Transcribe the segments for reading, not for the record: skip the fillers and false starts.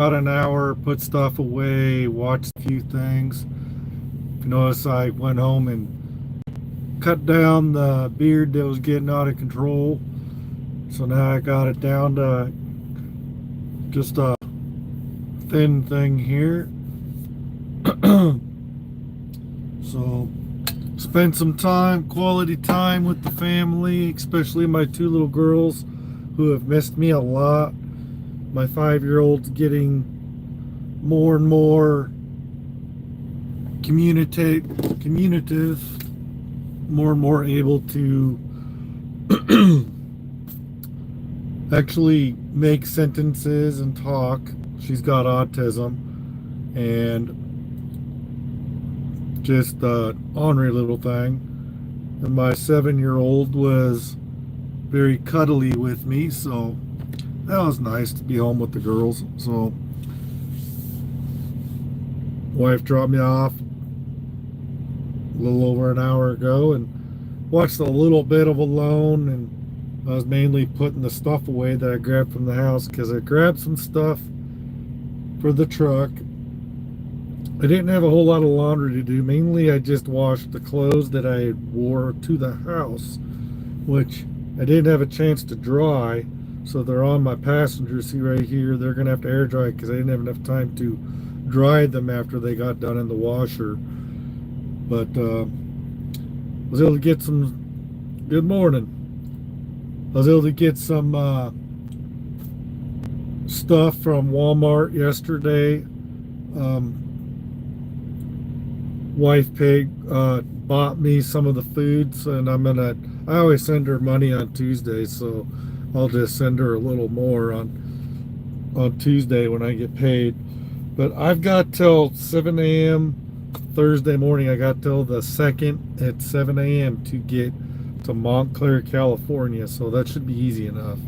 about an hour, put stuff away, watched a few things. If you notice, I went home and cut down the beard that was getting out of control. So now I got it down to just a thin thing here. So spend some time, quality time with the family, especially my two little girls who have missed me a lot. My 5-year-old's getting more and more communicative, more and more able to actually make sentences and talk. She's got autism, and just ornery little thing. And my 7-year-old was very cuddly with me, so that was nice to be home with the girls. So wife dropped me off a little over an hour ago and watched a little bit of Alone, and I was mainly putting the stuff away that I grabbed from the house because I grabbed some stuff for the truck. I didn't have a whole lot of laundry to do. Mainly I just washed the clothes that I wore to the house, which I didn't have a chance to dry. So they're on my passenger seat right here. They're going to have to air dry because I didn't have enough time to dry them after they got done in the washer. But was able to get some, good morning. I was able to get some stuff from Walmart yesterday. Wife Pig bought me some of the foods, and I always send her money on Tuesday, so I'll just send her a little more on Tuesday when I get paid. But I've got till 7 a.m. Thursday morning. I got till the 2nd at 7 a.m. to get to Montclair, California, so that should be easy enough.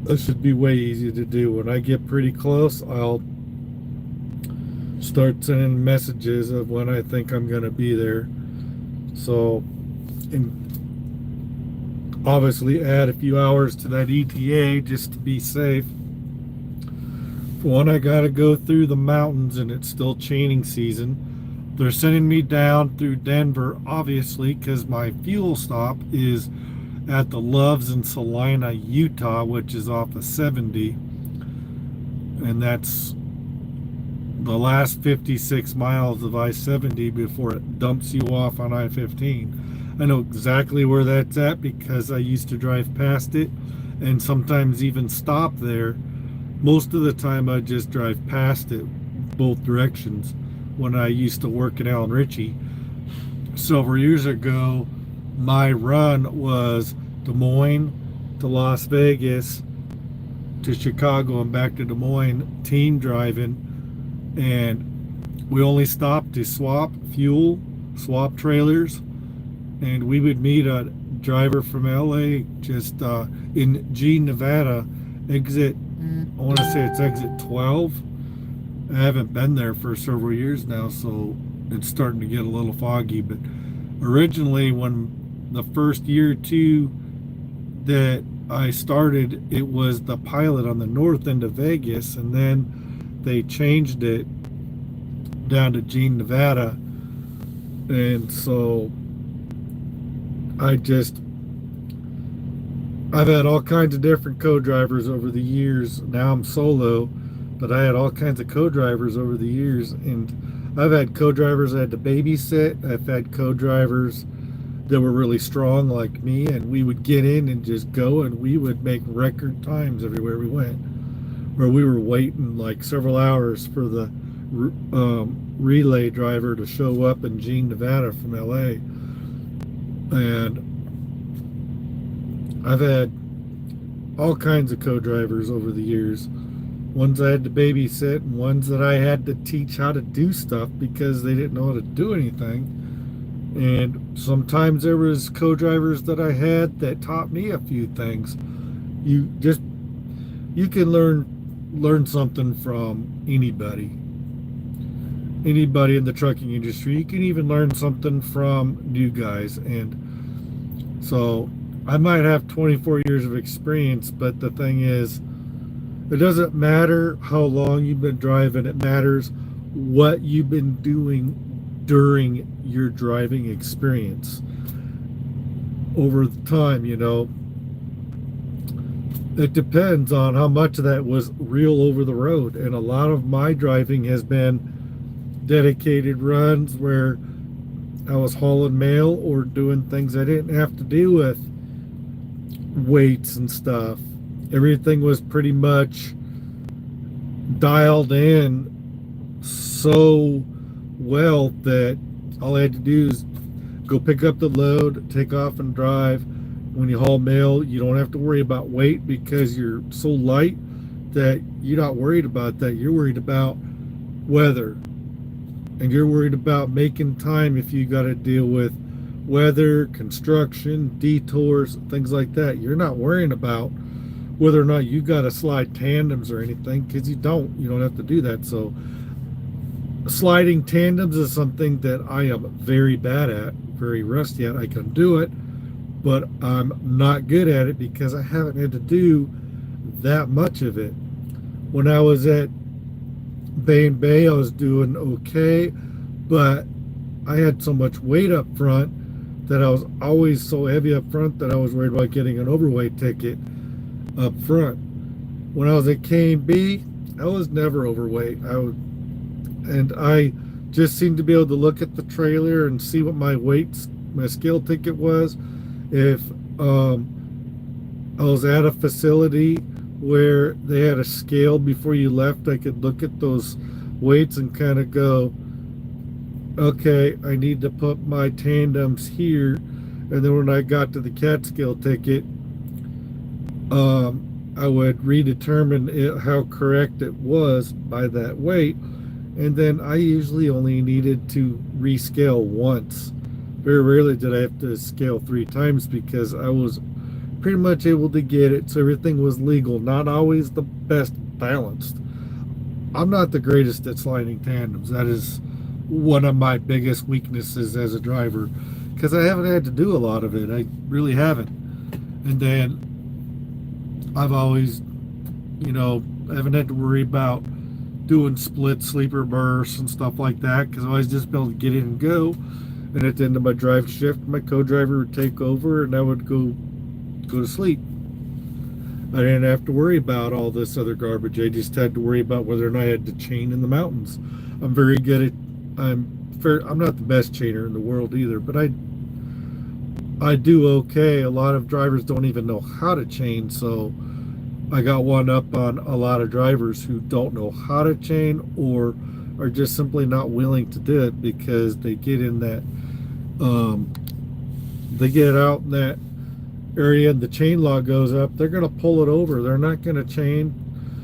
That should be way easy to do. When I get pretty close, I'll start sending messages of when I think I'm going to be there. So, and obviously add a few hours to that ETA just to be safe. For one, I got to go through the mountains, and it's still chaining season. They're sending me down through Denver, obviously, because my fuel stop is at the Loves in Salina, Utah, which is off of 70. And that's the last 56 miles of I-70 before it dumps you off on I-15. I know exactly where that's at because I used to drive past it and sometimes even stop there. Most of the time I just drive past it both directions when I used to work in Allen Ritchie. Several years ago, my run was Des Moines to Las Vegas to Chicago and back to Des Moines, team driving, and we only stopped to swap fuel, swap trailers, and we would meet a driver from LA just in G, Nevada, exit, I want to say it's exit 12. I haven't been there for several years now, so it's starting to get a little foggy. But originally, when the first year or two that I started, it was the Pilot on the north end of Vegas, and then they changed it down to Jean, Nevada. And so I've had all kinds of different co-drivers over the years. Now I'm solo, but I had all kinds of co-drivers over the years, and I've had co-drivers I had to babysit. I've had co-drivers that were really strong like me, and we would get in and just go, and we would make record times everywhere we went, where we were waiting like several hours for the relay driver to show up in Jean, Nevada from LA. And I've had all kinds of co-drivers over the years. Ones I had to babysit, and ones that I had to teach how to do stuff because they didn't know how to do anything. And sometimes there was co-drivers that I had that taught me a few things. You can learn something from anybody in the trucking industry. You can even learn something from new guys. And so I might have 24 years of experience, but the thing is It doesn't matter how long you've been driving, it matters what you've been doing during your driving experience over the time, you know. It depends on how much of that was real over the road. And a lot of my driving has been dedicated runs where I was hauling mail or doing things I didn't have to deal with weights and stuff. Everything was pretty much dialed in so well that all I had to do is go pick up the load, take off and drive. When you haul mail, you don't have to worry about weight because you're so light that you're not worried about that. You're worried about weather, and you're worried about making time if you got to deal with weather, construction, detours, things like that. You're not worrying about whether or not you got to slide tandems or anything, because you don't have to do that. So sliding tandems is something that I am very bad at, very rusty at. I can do it, but I'm not good at it because I haven't had to do that much of it. When I was at Bay and Bay, I was doing okay, but I had so much weight up front that I was always so heavy up front that I was worried about getting an overweight ticket up front. When I was at K&B, I was never overweight. I just seemed to be able to look at the trailer and see what my scale ticket was. If I was at a facility where they had a scale before you left, I could look at those weights and kind of go, okay, I need to put my tandems here. And then when I got to the CAT scale ticket, I would redetermine how correct it was by that weight. And then I usually only needed to rescale once. Very rarely did I have to scale 3 times because I was pretty much able to get it so everything was legal. Not always the best balanced. I'm not the greatest at sliding tandems. That is one of my biggest weaknesses as a driver because I haven't had to do a lot of it. I really haven't. And then I've always, I haven't had to worry about doing split sleeper bursts and stuff like that because I always just be able to get in and go. And at the end of my drive shift, my co-driver would take over and I would go to sleep. I didn't have to worry about all this other garbage. I just had to worry about whether or not I had to chain in the mountains. I'm very good at, I'm not the best chainer in the world either, but I do okay. A lot of drivers don't even know how to chain, so I got one up on a lot of drivers who don't know how to chain or are just simply not willing to do it because they get in that they get out in that area and the chain law goes up, they're going to pull it over. They're not going to chain.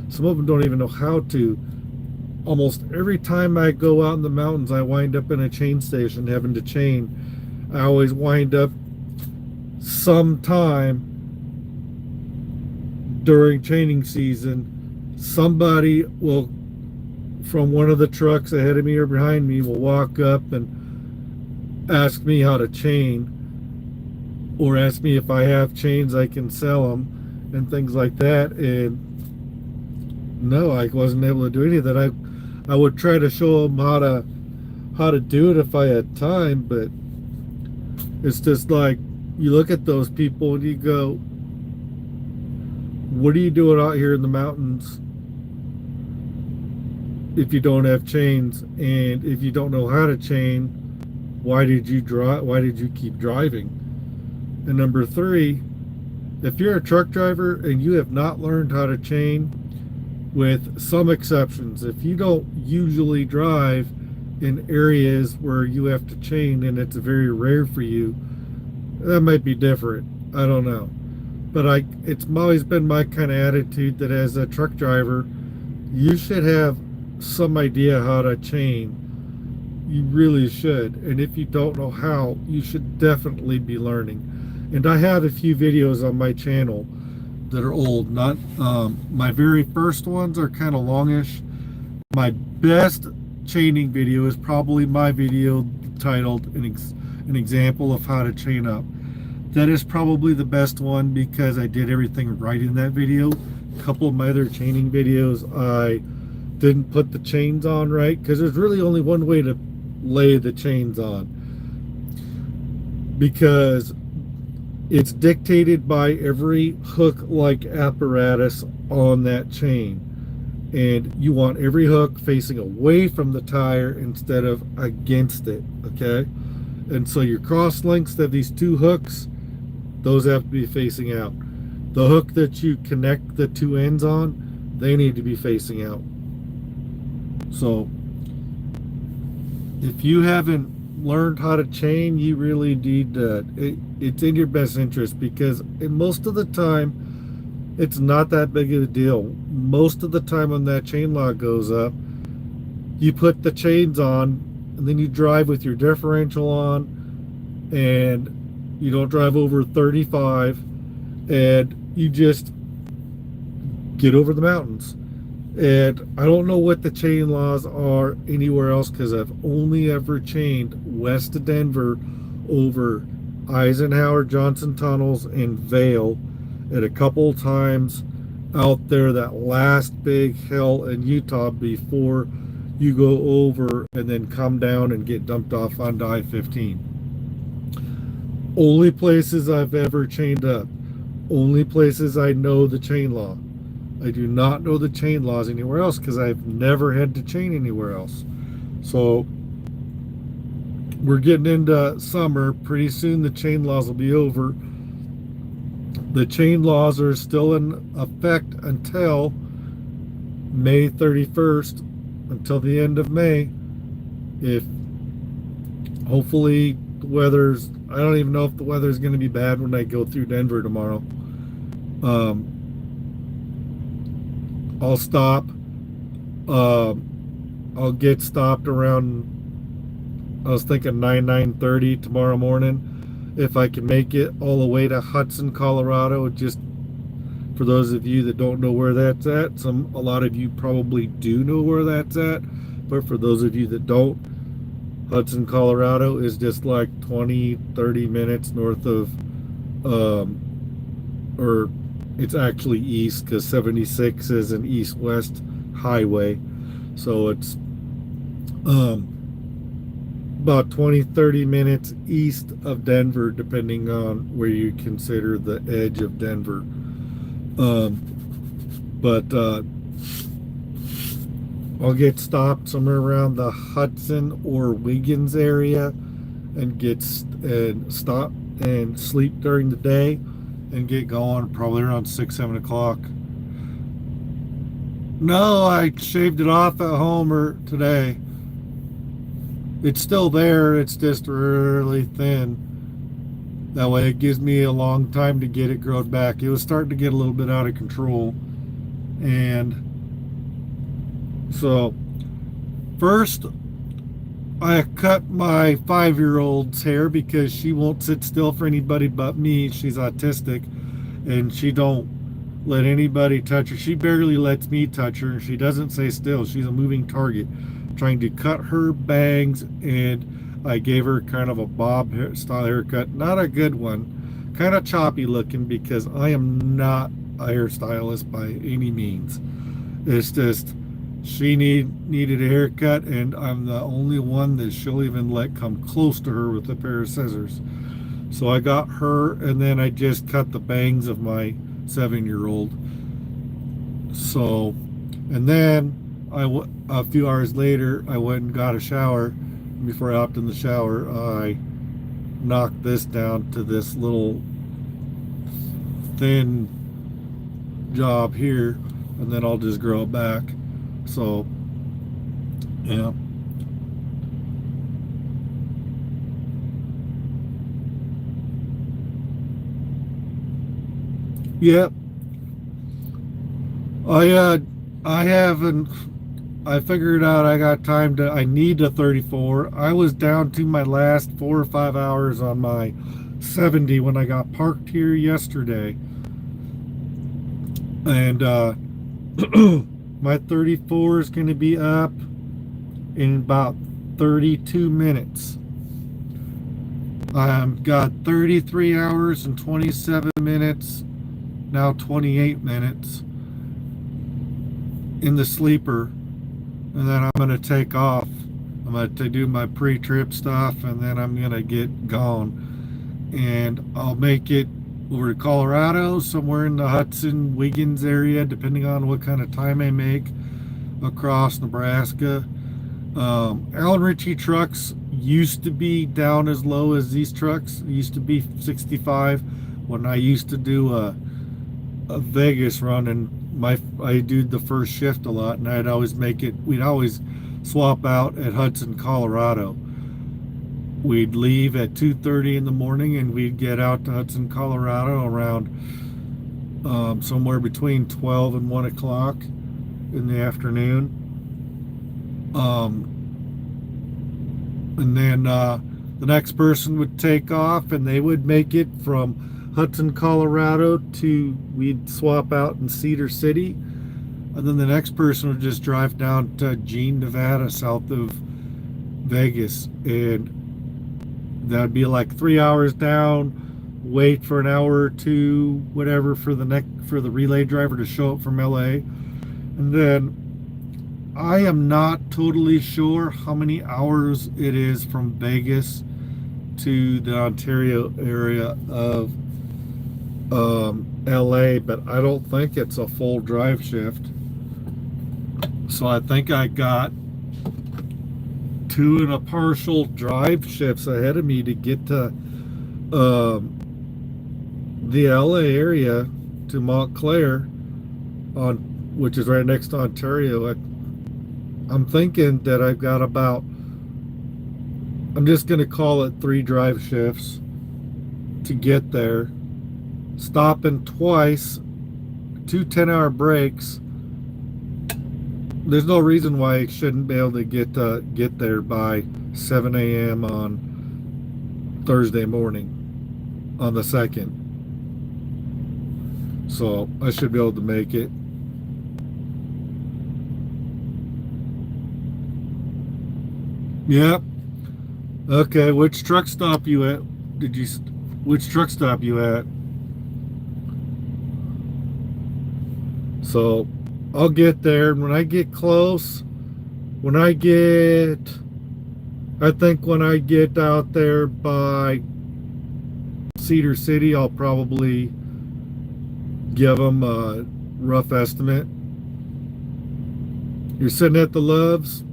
Some of them don't even know how to. Almost every time I go out in the mountains, I wind up in a chain station having to chain. I always wind up sometime during chaining season, somebody will, from one of the trucks ahead of me or behind me, will walk up and ask me how to chain or ask me if I have chains I can sell them and things like that. And no, I wasn't able to do any of that. I would try to show them how to do it if I had time, but it's just like you look at those people and you go, what are you doing out here in the mountains if you don't have chains? And if you don't know how to chain, why did you keep driving? And number 3, if you're a truck driver and you have not learned how to chain, with some exceptions, if you don't usually drive in areas where you have to chain and it's very rare for you, that might be different. I don't know. But it's always been my kind of attitude that as a truck driver, you should have some idea how to chain. You really should. And if you don't know how, you should definitely be learning. And I have a few videos on my channel that are old. Not my very first ones are kind of longish. My best chaining video is probably my video titled an example of how to chain up. That is probably the best one because I did everything right in that video. a couple of my other chaining videos, I didn't put the chains on right, because there's really only one way to lay the chains on, because it's dictated by every hook-like apparatus on that chain, and you want every hook facing away from the tire instead of against it, okay? And so your cross lengths of these two hooks, those have to be facing out. The hook that you connect the two ends on, they need to be facing out. So if you haven't learned how to chain, you really need to, it's in your best interest, because most of the time it's not that big of a deal. Most of the time when that chain lock goes up, you put the chains on and then you drive with your differential on, and you don't drive over 35, and you just get over the mountains. And I don't know what the chain laws are anywhere else, because I've only ever chained west of Denver over Eisenhower Johnson tunnels and Vail, and a couple times out there that last big hill in Utah before you go over and then come down and get dumped off onto I-15. Only places I've ever chained up. Only places I know the chain law. I do not know the chain laws anywhere else, because I've never had to chain anywhere else. So we're getting into summer. Pretty soon the chain laws will be over. The chain laws are still in effect until May 31st, until the end of May. If hopefully the weather's, I don't even know if the weather's going to be bad when I go through Denver tomorrow. I'll stop. I'll get stopped around, I was thinking 9:30 tomorrow morning, if I can make it all the way to Hudson, Colorado. Just for those of you that don't know where that's at, a lot of you probably do know where that's at, but for those of you that don't, Hudson, Colorado is just like 20-30 minutes north of, or it's actually east, because 76 is an east-west highway. So it's about 20-30 minutes east of Denver, depending on where you consider the edge of Denver. But I'll get stopped somewhere around the Hudson or Wiggins area and stop and sleep during the day and get going probably around 6-7 o'clock. No, I shaved it off at home today. It's still there, it's just really thin. That way it gives me a long time to get it grown back. It was starting to get a little bit out of control. And so first I cut my 5-year-old's hair, because she won't sit still for anybody but me. She's autistic and she don't let anybody touch her. She barely lets me touch her, and she doesn't stay still. She's a moving target. Trying to cut her bangs, and I gave her kind of a bob style haircut. Not a good one, kind of choppy looking, because I am not a hairstylist by any means. It's just she needed a haircut, and I'm the only one that she'll even let come close to her with a pair of scissors. So I got her, and then I just cut the bangs of my 7-year-old. So, and then a few hours later, I went and got a shower. Before I hopped in the shower, I knocked this down to this little thin job here, and then I'll just grow it back. So, yeah. Yep. I figured out I got time I need a 34. I was down to my last 4 or 5 hours on my 70 when I got parked here yesterday. And my 34 is going to be up in about 32 minutes. I've got 33 hours and 27 minutes, now 28 minutes. in the sleeper, and then I'm going to take off. I'm going to do my pre-trip stuff, and then I'm going to get gone. And I'll make it over to Colorado, somewhere in the Hudson, Wiggins area, depending on what kind of time I make, across Nebraska. Allen Ritchie trucks used to be down as low as these trucks. It used to be 65 when I used to do a Vegas run, and I do the first shift a lot, and I'd always make it. We'd always swap out at Hudson, Colorado. We'd leave at 2:30 in the morning, and we'd get out to Hudson, Colorado around somewhere between 12 and 1 o'clock in the afternoon. And then the next person would take off, and they would make it from Hudson, Colorado we'd swap out in Cedar City. And then the next person would just drive down to Jean, Nevada, south of Vegas. And that'd be like 3 hours down, wait for an hour or two, whatever, for the relay driver to show up from LA. And then I am not totally sure how many hours it is from Vegas to the Ontario area of LA, but I don't think it's a full drive shift. So I think I got 2 and a partial drive shifts ahead of me to get to the LA area, to Montclair, which is right next to Ontario. I'm thinking that I've got about, I'm just going to call it 3 drive shifts to get there, stopping twice, 2 10-hour breaks. There's no reason why I shouldn't be able to get there by 7 a.m. on Thursday morning on the 2nd. So I should be able to make it. Yep. Okay, which truck stop you at? Which truck stop you at? So I'll get there, and when I get close, I think when I get out there by Cedar City, I'll probably give them a rough estimate. You're sitting at the Loves.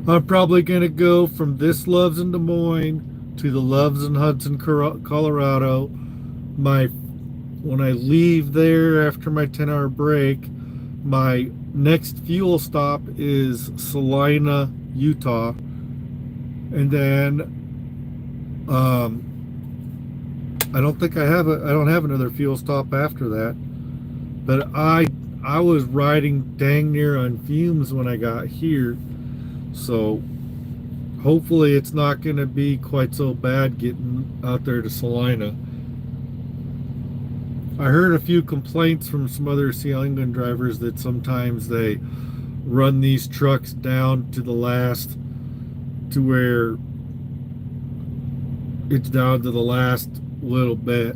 I'm probably going to go from this Loves in Des Moines to the Loves in Hudson, Colorado. When I leave there after my 10-hour break, my next fuel stop is Salina, Utah. And then I don't have another fuel stop after that. But I was riding dang near on fumes when I got here. So hopefully it's not going to be quite so bad getting out there to Salina. I heard a few complaints from some other Seal England drivers that sometimes they run these trucks down to where it's down to the last little bit,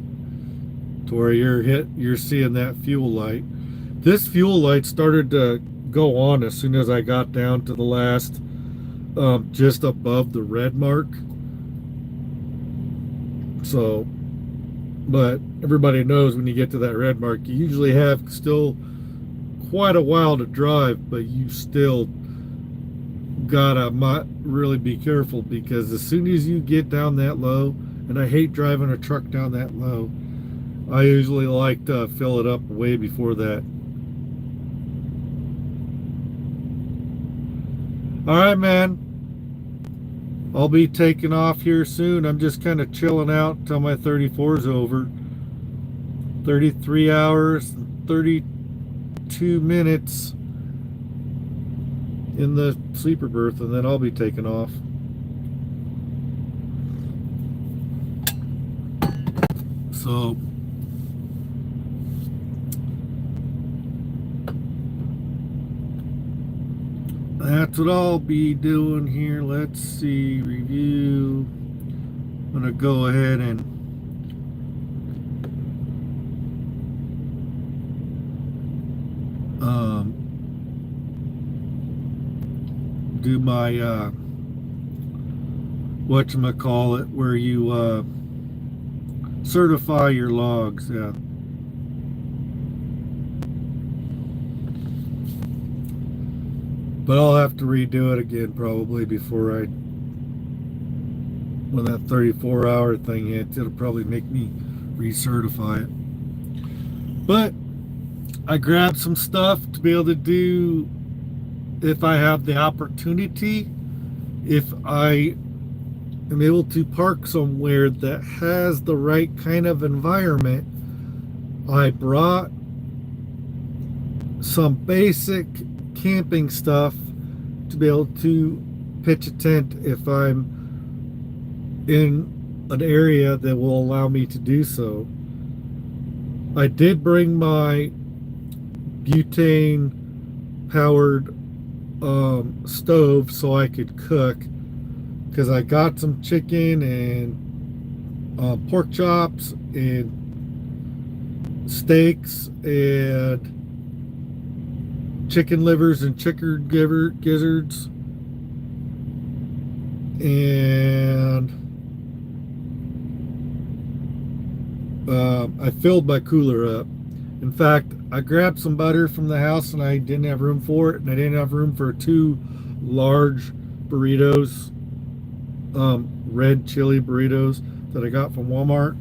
to where you're seeing that fuel light. This fuel light started to go on as soon as I got down to the last, just above the red mark. So, but everybody knows when you get to that red mark, you usually have still quite a while to drive, but you still gotta really be careful, because as soon as you get down that low, and I hate driving a truck down that low, I usually like to fill it up way before that. All right, man. I'll be taking off here soon. I'm just kind of chilling out till my 34 is over. 33 hours, 32 minutes in the sleeper berth, and then I'll be taking off. So that's what I'll be doing here. Let's see, review. I'm gonna go ahead and do my whatchamacallit, where you certify your logs. Yeah. But I'll have to redo it again probably before when that 34-hour thing hits, it'll probably make me recertify it. But I grabbed some stuff to be able to do if I have the opportunity, if I am able to park somewhere that has the right kind of environment. I brought some basic camping stuff to be able to pitch a tent if I'm in an area that will allow me to do so. I did bring my butane powered stove so I could cook, because I got some chicken and pork chops and steaks and chicken livers and chicken gizzards, and I filled my cooler up. In fact, I grabbed some butter from the house and I didn't have room for it, and I didn't have room for 2 large burritos, red chili burritos that I got from Walmart.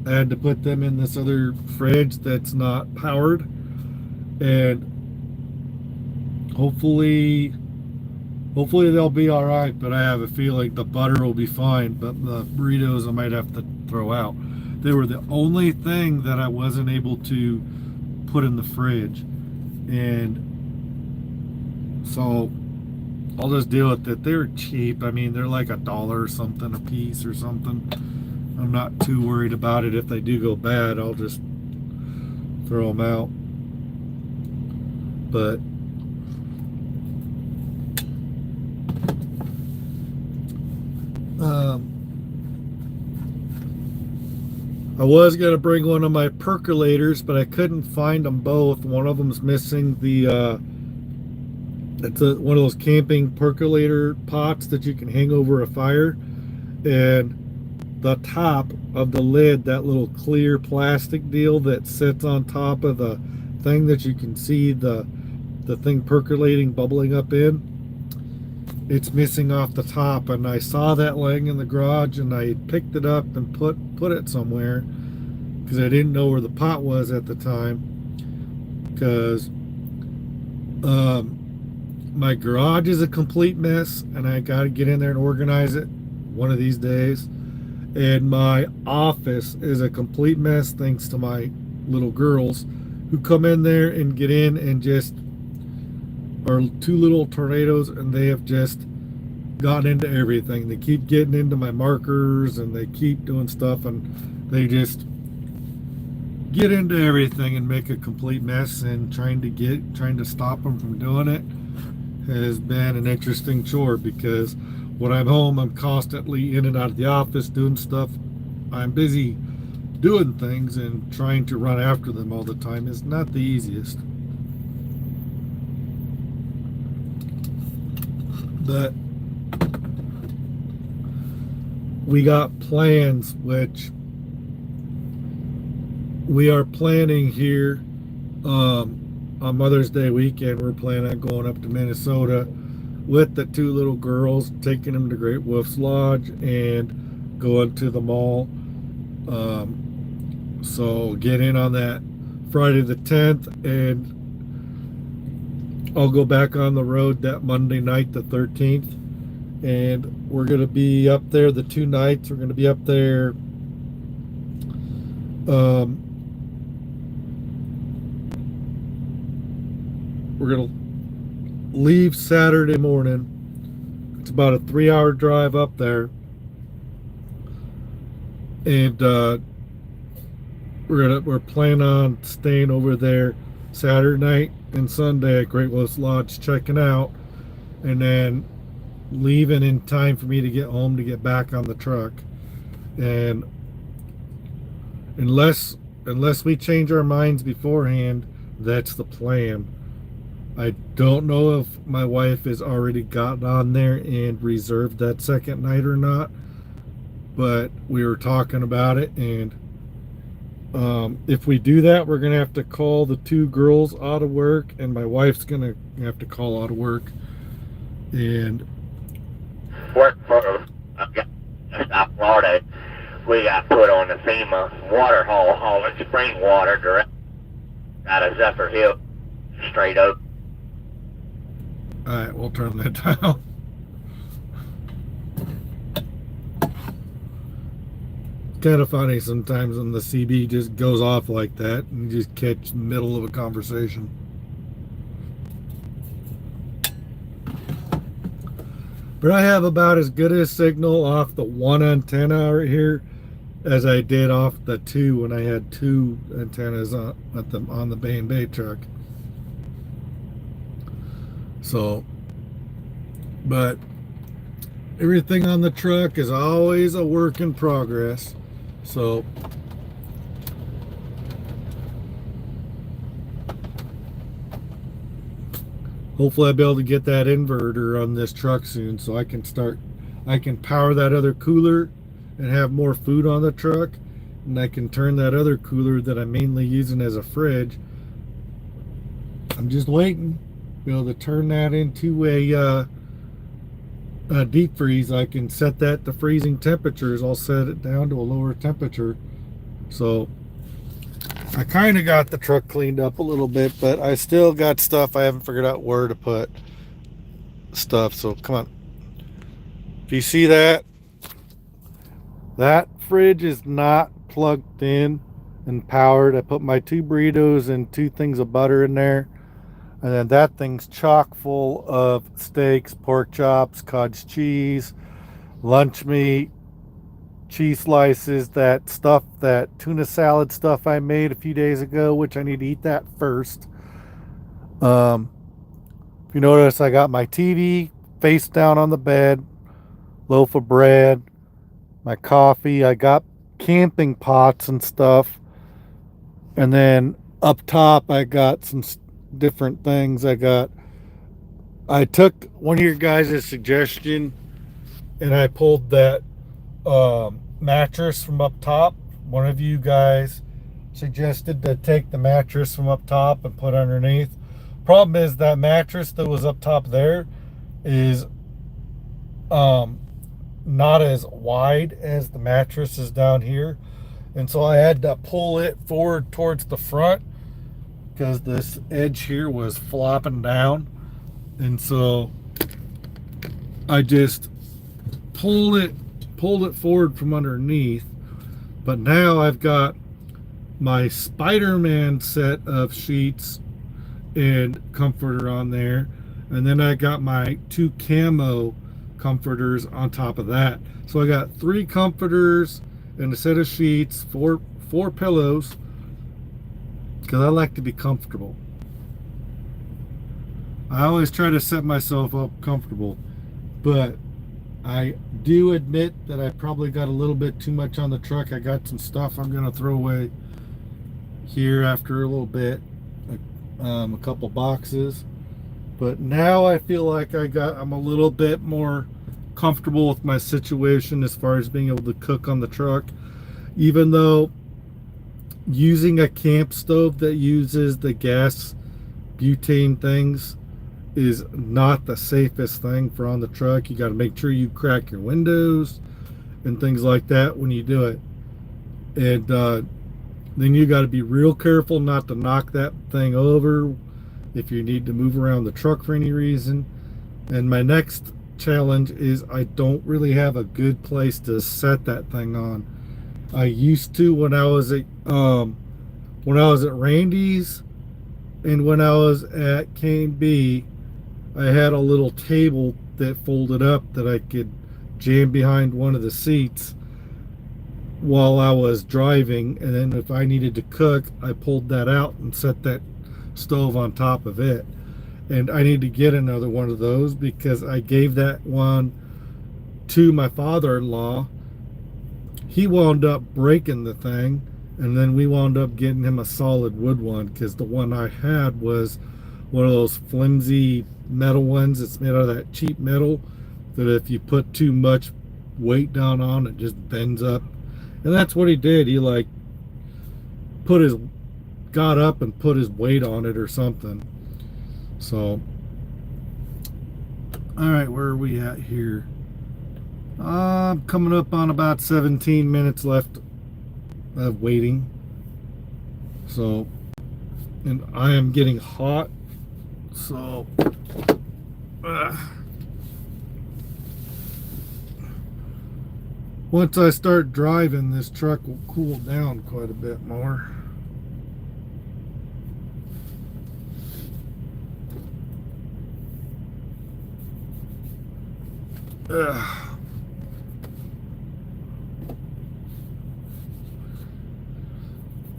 I had to put them in this other fridge that's not powered, and hopefully they'll be all right, but I have a feeling the butter will be fine, but the burritos I might have to throw out. They were the only thing that I wasn't able to put in the fridge, and so I'll just deal with it. They're cheap. I mean, they're like $1 or something a piece or something. I'm not too worried about it. If they do go bad, I'll just throw them out. But I was going to bring one of my percolators, but I couldn't find them both. One of them's missing the it's one of those camping percolator pots that you can hang over a fire, and the top of the lid, that little clear plastic deal that sits on top of the thing that you can see the thing percolating, bubbling up in, it's missing off the top. And I saw that laying in the garage, and I picked it up and put it somewhere, because I didn't know where the pot was at the time, because my garage is a complete mess and I got to get in there and organize it one of these days, and my office is a complete mess thanks to my little girls who come in there and get in and just are 2 little tornadoes, and they have just gotten into everything. They keep getting into my markers and they keep doing stuff, and they just get into everything and make a complete mess, and trying to stop them from doing it has been an interesting chore, because when I'm home, I'm constantly in and out of the office doing stuff. I'm busy doing things, and trying to run after them all the time is not the easiest. But we got plans, which we are planning here on Mother's Day weekend. We're planning on going up to Minnesota with the 2 little girls, taking them to Great Wolf's Lodge and going to the mall. So get in on that Friday the 10th, and I'll go back on the road that Monday night, the 13th, and we're going to be up there the 2 nights. We're going to be up there we're going to leave Saturday morning. It's about a 3-hour drive up there, and we're planning on staying over there Saturday night and Sunday at Great Wolf's Lodge, checking out, and then leaving in time for me to get home to get back on the truck. And unless we change our minds beforehand, that's the plan. I don't know if my wife has already gotten on there and reserved that second night or not, but we were talking about it, and if we do that, we're gonna have to call the two girls out of work, and my wife's gonna have to call out of work. And Work for South Florida. We got put on the FEMA water hauling spring water direct out of Zephyr Hill, straight up. all right, we'll turn that down. Kind of funny sometimes when the CB just goes off like that and you just catch the middle of a conversation. But I have about as good a signal off the one antenna right here as I did off the two when I had two antennas on the Bay truck. So, but everything on the truck is always a work in progress. So hopefully I'll be able to get that inverter on this truck soon so I can power that other cooler and have more food on the truck, and I can turn that other cooler that I'm mainly using as a fridge. I'm just waiting to be able to turn that into a deep freeze. I can set that to freezing temperatures. I'll set it down to a lower temperature. So I kind of got the truck cleaned up a little bit, but I still got stuff I haven't figured out where to put stuff. So come on. If you see that fridge is not plugged in and powered. I put my 2 burritos and 2 things of butter in there. And then that thing's chock full of steaks, pork chops, cottage cheese, lunch meat, cheese slices, that tuna salad stuff I made a few days ago, which I need to eat that first. If you notice, I got my TV face down on the bed, loaf of bread, my coffee. I got camping pots and stuff. And then up top, I got some different things. I took one of your guys' suggestion and I pulled that mattress from up top. One of you guys suggested to take the mattress from up top and put underneath. Problem is that mattress that was up top there is not as wide as the mattress is down here, and so I had to pull it forward towards the front because this edge here was flopping down, and so I just pulled it forward from underneath. But now I've got my Spider-Man set of sheets and comforter on there, and then I got my 2 camo comforters on top of that. So I got 3 comforters and a set of sheets, four pillows, because I like to be comfortable. I always try to set myself up comfortable, but I do admit that I probably got a little bit too much on the truck. I got some stuff I'm going to throw away here after a little bit, a couple boxes. But now I feel like I'm a little bit more comfortable with my situation as far as being able to cook on the truck, even though using a camp stove that uses the gas butane things is not the safest thing for on the truck. You got to make sure you crack your windows and things like that when you do it. And then you got to be real careful not to knock that thing over if you need to move around the truck for any reason. And my next challenge is I don't really have a good place to set that thing on. I used to when I was at Randy's and when I was at K&B, I had a little table that folded up that I could jam behind one of the seats while I was driving, and then if I needed to cook, I pulled that out and set that stove on top of it. And I need to get another one of those because I gave that one to my father-in-law. He wound up breaking the thing, and then we wound up getting him a solid wood one because the one I had was one of those flimsy metal ones that's made out of that cheap metal that if you put too much weight down on it just bends up. And that's what he did. He like got up and put his weight on it or something. So all right, where are we at here? I'm coming up on about 17 minutes left of waiting. So, and I am getting hot. So, once I start driving, this truck will cool down quite a bit more.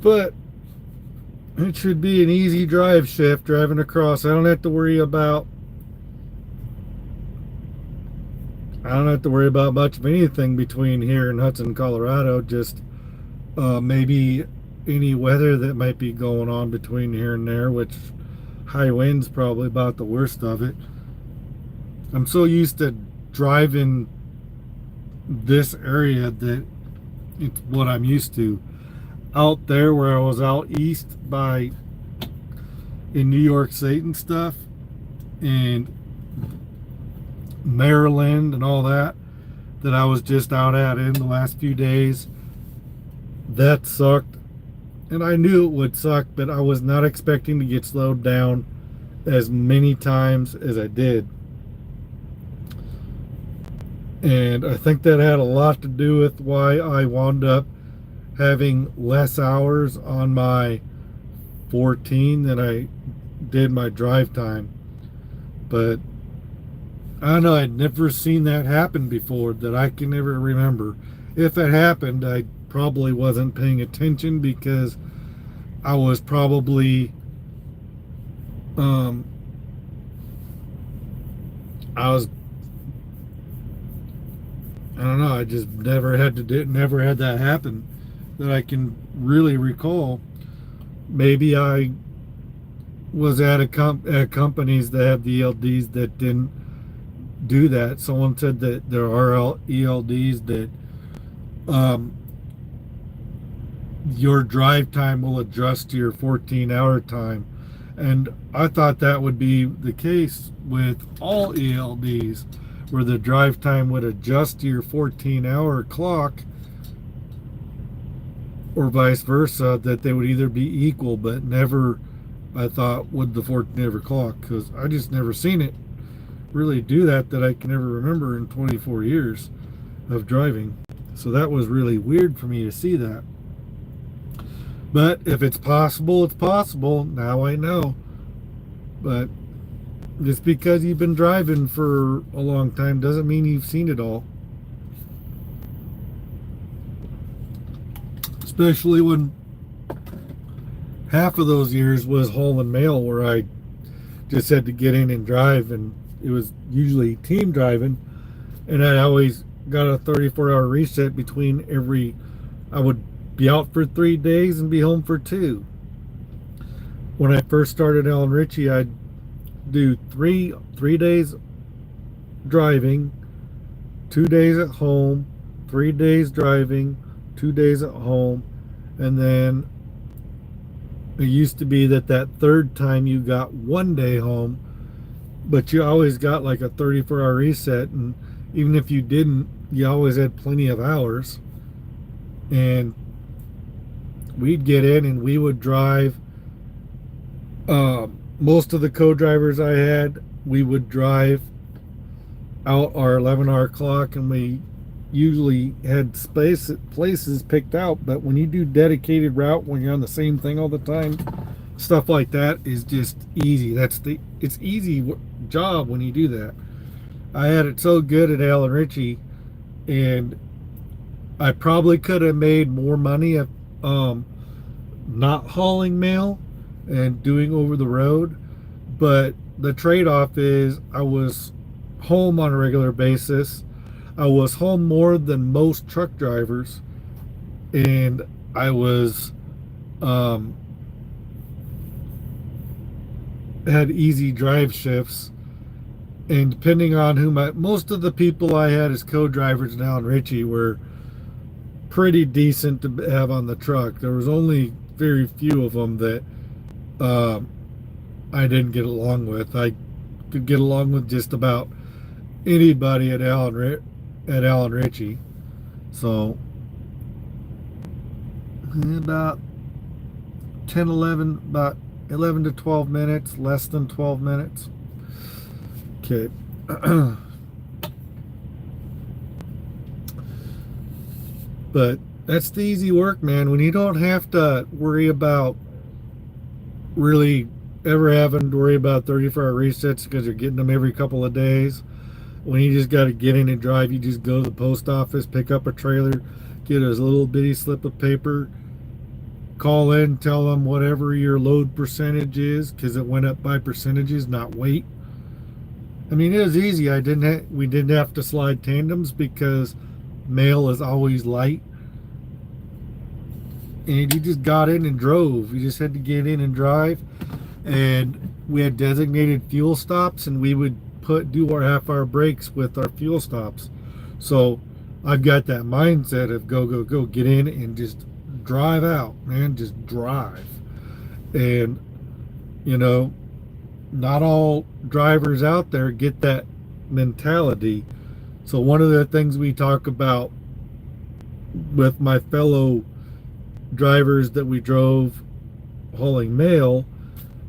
But it should be an easy drive shift driving across. I don't have to worry about much of anything between here and Hudson, Colorado. Just maybe any weather that might be going on between here and there, which high winds probably about the worst of it. I'm so used to driving this area that it's what I'm used to. Out there where I was out east in New York State and stuff, and Maryland and all that I was just out at in the last few days, that sucked. And I knew it would suck, but I was not expecting to get slowed down as many times as I did. And I think that had a lot to do with why I wound up having less hours on my 14 than I did my drive time. But I don't know, I'd never seen that happen before that I can ever remember. If it happened, I probably wasn't paying attention because I was probably I don't know, I just never had that happen that I can really recall. Maybe I was at companies that have the ELDs that didn't do that. Someone said that there are ELDs that your drive time will adjust to your 14-hour time, and I thought that would be the case with all ELDs, where the drive time would adjust to your 14-hour clock, or vice versa, that they would either be equal, but never, I thought, would the 14-hour clock, because I just never seen it really do that I can ever remember in 24 years of driving. So that was really weird for me to see that. But if it's possible, it's possible. Now I know. But just because you've been driving for a long time doesn't mean you've seen it all. Especially when half of those years was hauling mail, where I just had to get in and drive, and it was usually team driving, and I always got a 34-hour reset between I would be out for 3 days and be home for 2. When I first started Alan Ritchie, I'd do three days driving, 2 days at home, 3 days driving, 2 days at home, and then it used to be that third time you got 1 day home, but you always got like a 34-hour reset, and even if you didn't, you always had plenty of hours. And we'd get in and we would drive. Most of the co-drivers I had, we would drive out our 11-hour clock, and we usually had places picked out. But when you do dedicated route, when you're on the same thing all the time, stuff like that is just easy. It's easy job when you do that. I had it so good at Alan Ritchie, and I probably could have made more money if not hauling mail and doing over the road, but the trade-off is I was home on a regular basis. I was home more than most truck drivers, and I was had easy drive shifts. And depending on most of the people I had as co-drivers now in Richie were pretty decent to have on the truck. There was only very few of them that uh, I didn't get along with. I could get along with just about anybody at Allen Ritchie. So about about 11 to 12 minutes, less than 12 minutes. Okay. But that's the easy work, man. When you don't have to worry about really ever having to worry about 34-hour resets because you're getting them every couple of days. When you just got to get in and drive, you just go to the post office, pick up a trailer, get a little bitty slip of paper, call in, tell them whatever your load percentage is, because it went up by percentages, not weight. I mean, it was easy. We didn't have to slide tandems because mail is always light. And you just got in and drove. You just had to get in and drive. And we had designated fuel stops, and we would do our half-hour breaks with our fuel stops. So I've got that mindset of go, go, go, get in and just drive out, man, just drive. And, you know, not all drivers out there get that mentality. So one of the things we talk about with my fellow drivers that we drove hauling mail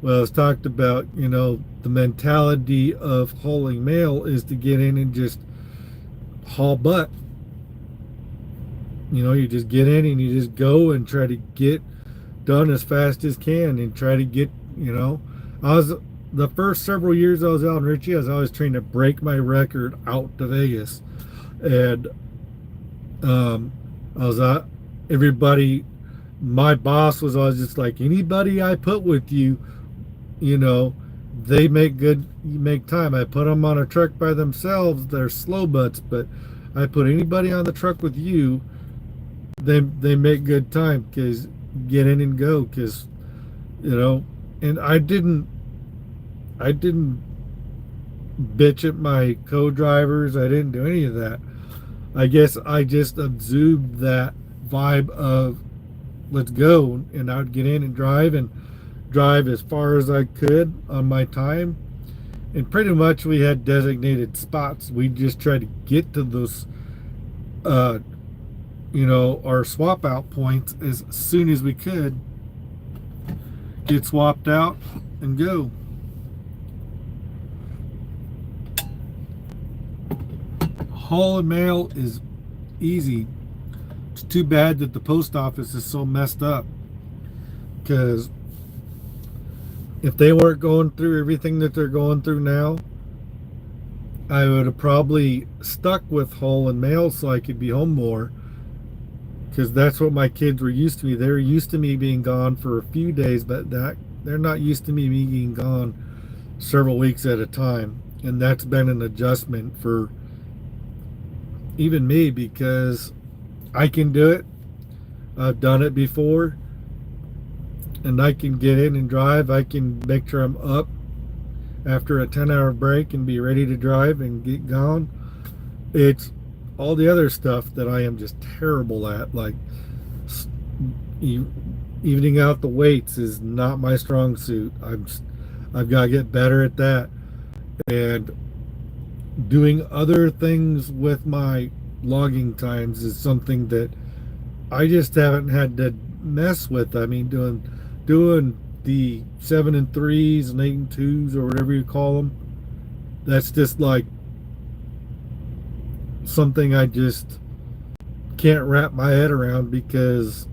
was talked about, you know, the mentality of hauling mail is to get in and just haul butt. You know, you just get in and you just go and try to get done as fast as can and try to get, you know, the first several years I was out in Ritchie, I was always trying to break my record out to Vegas. And I was everybody, my boss was always just like, anybody I put with you, you know, they you make time. I put them on a truck by themselves, they're slow butts, but I put anybody on the truck with you, they make good time, because get in and go, because, you know. And I didn't bitch at my co-drivers. I didn't do any of that. I guess I just exuded that vibe of let's go, and I would get in and drive as far as I could on my time. And pretty much we had designated spots. We just tried to get to those you know, our swap out points as soon as we could, get swapped out and go. Hauling mail is easy. It's too bad that the post office is so messed up, because if they weren't going through everything that they're going through now, I would have probably stuck with hauling mail so I could be home more, because that's what my kids were used to me. They're used to me being gone for a few days, but they're not used to me being gone several weeks at a time. And that's been an adjustment for even me, because I can do it. I've done it before, and I can get in and drive. I can make sure I'm up after a 10-hour break and be ready to drive and get gone. It's all the other stuff that I am just terrible at, like evening out the weights is not my strong suit. I've got to get better at that. And doing other things with my logging times is something that I just haven't had to mess with. I mean, doing the 7 and 3s and 8 and 2s or whatever you call them, that's just like something I just can't wrap my head around, because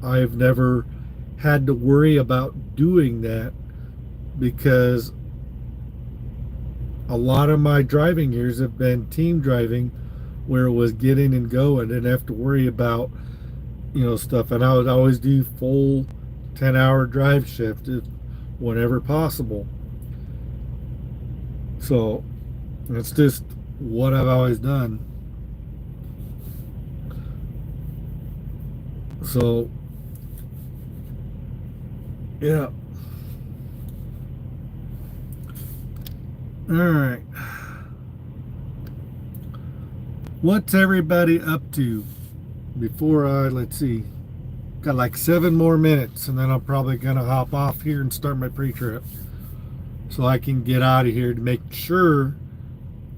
I've never had to worry about doing that, because a lot of my driving years have been team driving, where it was get in and go and didn't have to worry about, you know, stuff. And I would always do full 10-hour drive shift whenever possible. So it's just what I've always done. So yeah, All right. What's everybody up to before let's see, got like 7 more minutes and then I'm probably gonna hop off here and start my pre-trip so I can get out of here to make sure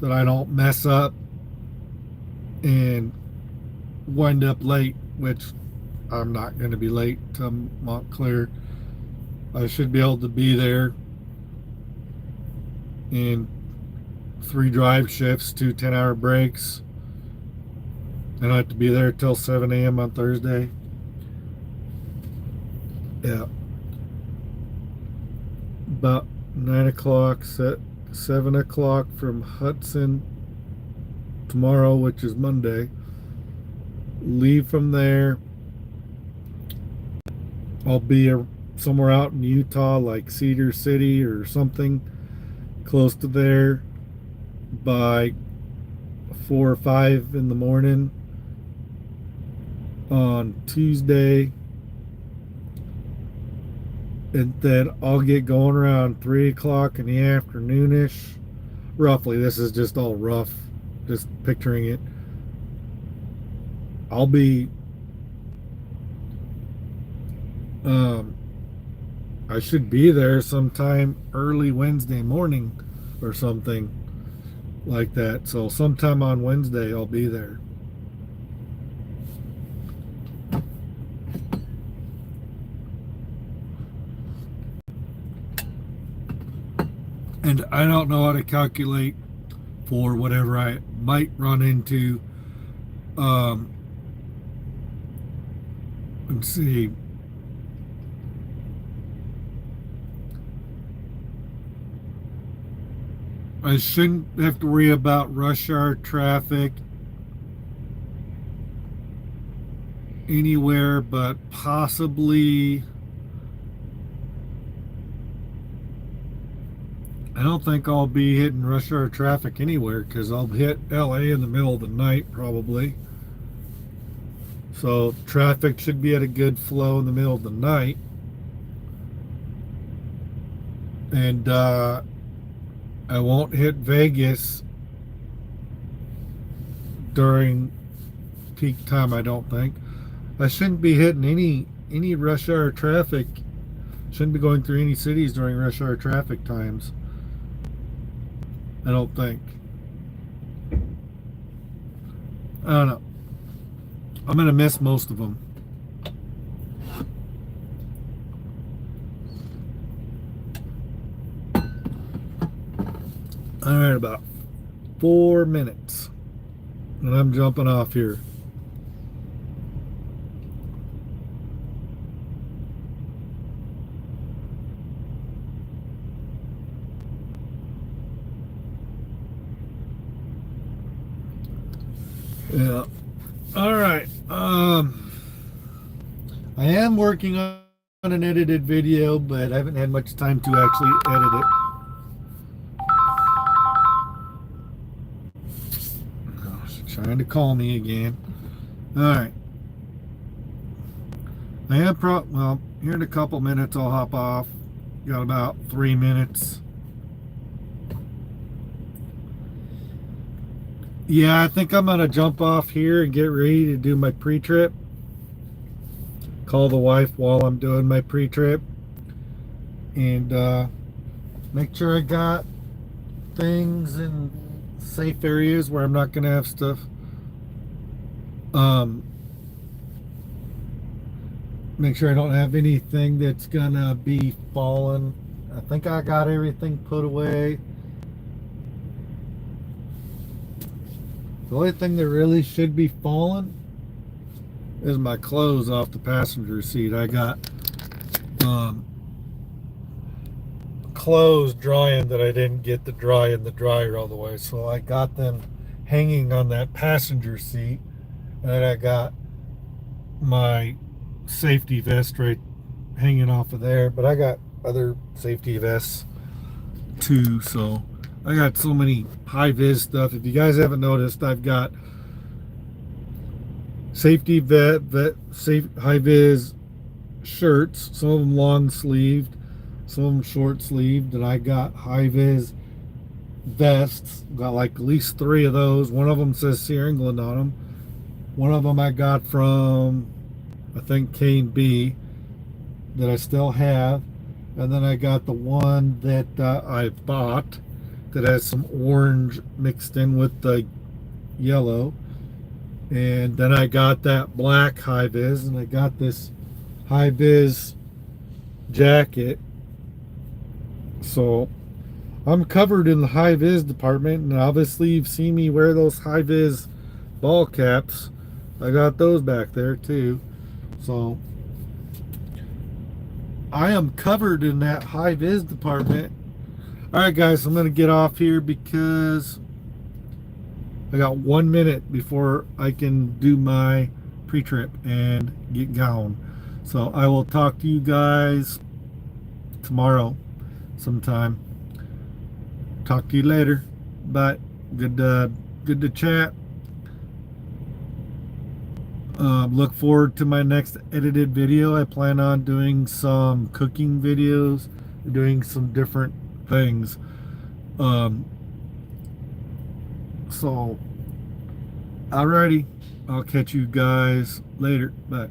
that I don't mess up and wind up late, which I'm not going to be late to Montclair. I should be able to be there in 3 drive shifts, 2 10-hour breaks, and I have to be there till 7 a.m. on Thursday. Yeah. About 9 o'clock, 7 o'clock from Hudson tomorrow, which is Monday. Leave from there. I'll be somewhere out in Utah, like Cedar City or something close to there by 4 or 5 in the morning on Tuesday. And then I'll get going around 3 o'clock in the afternoonish. Roughly, this is just all rough, just picturing it. I'll be I should be there sometime early Wednesday morning or something like that. So sometime on Wednesday I'll be there. And I don't know how to calculate for whatever I might run into. Let's see. I shouldn't have to worry about rush hour traffic anywhere but possibly. I don't think I'll be hitting rush hour traffic anywhere because I'll hit LA in the middle of the night probably. So traffic should be at a good flow in the middle of the night. And I won't hit Vegas during peak time, I don't think. I shouldn't be hitting any rush hour traffic. Shouldn't be going through any cities during rush hour traffic times. I don't think. I don't know. I'm going to miss most of them. All right, about 4 minutes. And I'm jumping off here. Yeah. All right. I am working on an edited video, but I haven't had much time to actually edit it. Oh, she's trying to call me again. All right. I am well, here in a couple minutes I'll hop off. Got about 3 minutes. Yeah, I think I'm gonna jump off here and get ready to do my pre-trip. Call the wife while I'm doing my pre-trip. And make sure I got things in safe areas where I'm not gonna have stuff. Make sure I don't have anything that's gonna be fallen. I think I got everything put away. The only thing that really should be falling is my clothes off the passenger seat. I got clothes drying that I didn't get to dry in the dryer all the way, so I got them hanging on that passenger seat, and then I got my safety vest right hanging off of there, but I got other safety vests too, so I got so many high-vis stuff. If you guys haven't noticed, I've got safety safe high-vis shirts, some of them long-sleeved, some of them short-sleeved, and I got high-vis vests. Got like at least 3 of those. One of them says Sierra England on them. One of them I got from, I think, K&B, that I still have. And then I got the one that I bought that has some orange mixed in with the yellow. And then I got that black high vis, and I got this high vis jacket. So I'm covered in the high vis department, and obviously you've seen me wear those high vis ball caps. I got those back there too. So I am covered in that high vis department. All right, guys, I'm going to get off here because I got 1 minute before I can do my pre-trip and get going. So I will talk to you guys tomorrow sometime. Talk to you later. Bye. Good to chat. Look forward to my next edited video. I plan on doing some cooking videos, doing some different things. So, alrighty. I'll catch you guys later. Bye.